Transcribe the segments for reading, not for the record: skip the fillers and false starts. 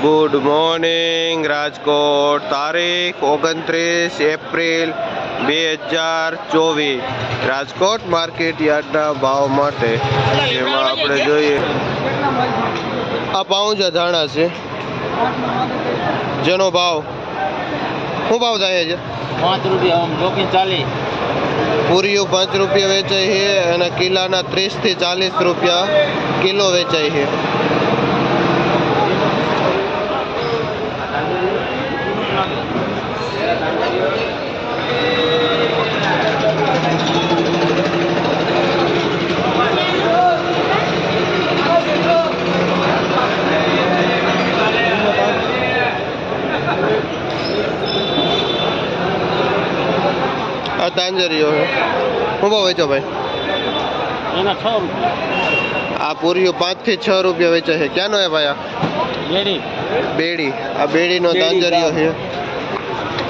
Good morning Rajkot, તારીખ 29 April 2024। Rajkot market યાર્ડના ભાવ માટે જેમાં આપણે જોઈએ આ પાઉંજા ધાણા છે, જેનો ભાવ શું ભાવ થાય છે? 5 રૂપિયા, પૂરીઓ 5 રૂપિયા વેચાય છે અને કિલાના 30 થી 40 રૂપિયા કિલો વેચાય છે। આ તાંજરીઓ શું ભાવ વેચો ભાઈ? એના 6 રૂપિયા। આ પૂરીઓ 5 થી 6 રૂપિયા વેચાય છે। ક્યાંનો હે ભાઈ? આ બેડી। આ બેડીનો તાંજરીઓ છે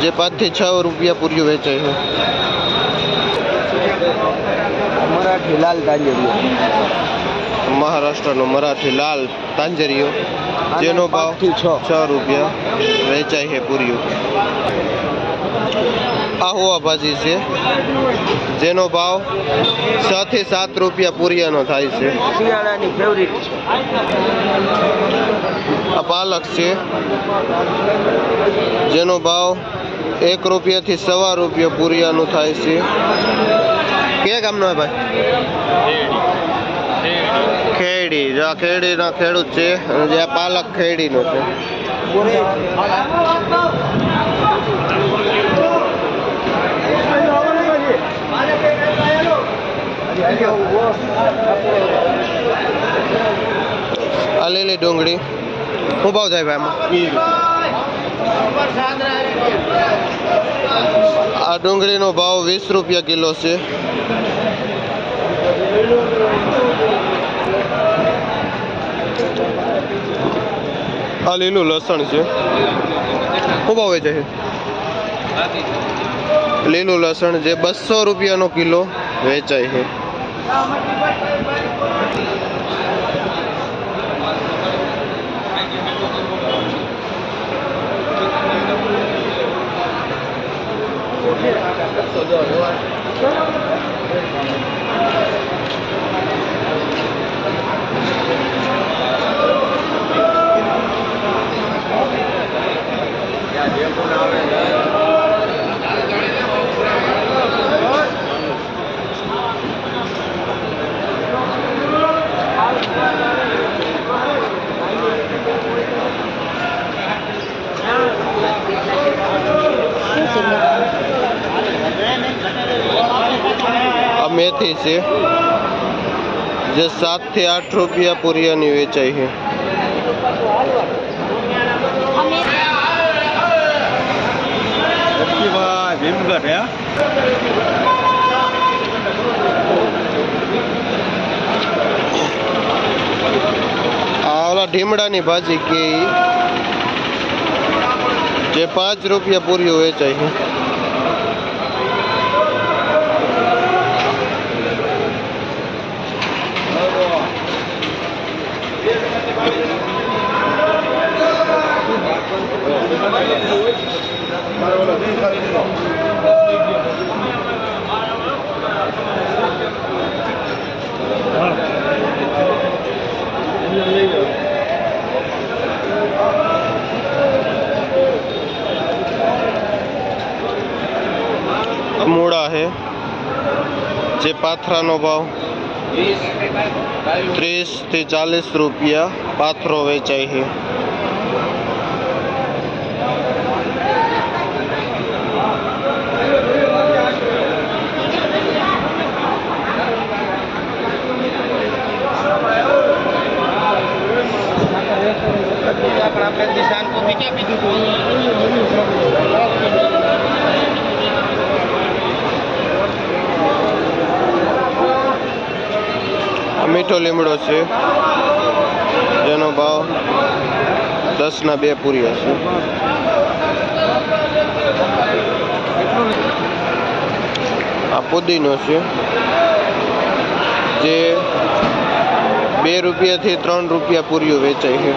જે 5 થી 6 રૂપિયા પૂરીઓ વેચાય છે। મરાઠી લાલ તાંજરીઓ, મહારાષ્ટ્રનો મરાઠી લાલ તાંજરીઓ, જેનો ભાવ 6 રૂપિયા વેચાય છે પૂરીઓ। આ હોવા ભાજી છે, જેનો ભાવ 6 થી 7 રૂપિયા પૂરિયાનો થાય છે। શિયાળાની ફેવરિટ છે। આ પાલક છે, જેનો ભાવ 1 રૂપિયા થી 1.25 રૂપિયા પૂરિયાનું થાય છે। કયા ગામનો હે ભાઈ? ખેડી। જે આ ખેડીના ખેડૂત છે અને જે આ પાલક ખેડીનો છે। આ લીલી ડુંગળી શું ભાવ થાય ભાઈ આમાં? આ ડુંગળીનો ભાવ 20 રૂપિયા કિલો છે। આ લીલું લસણ છે, શું ભાવ વેચાય છે? લીલું લસણ જે 200 રૂપિયાનો કિલો વેચાય છે। આ મેથી છે જે 7 થી 8 રૂપિયા પૂરિયાની વેચાય છે। આ ઓલા ઢીમડાની ભાજી કે જે 5 રૂપિયા પૂરીઓ વેચાય છે। મૂળા છે જે પાથરાનો ભાવ 30 થી 40 રૂપિયા પાથરો વેચાય છે। મીઠો લીમડો છે, જેનો ભાવ 10 ના 2 પૂરિયા છે। આ પુદીનો છે જે 2 રૂપિયાથી 3 રૂપિયા પૂરીઓ વેચાય છે।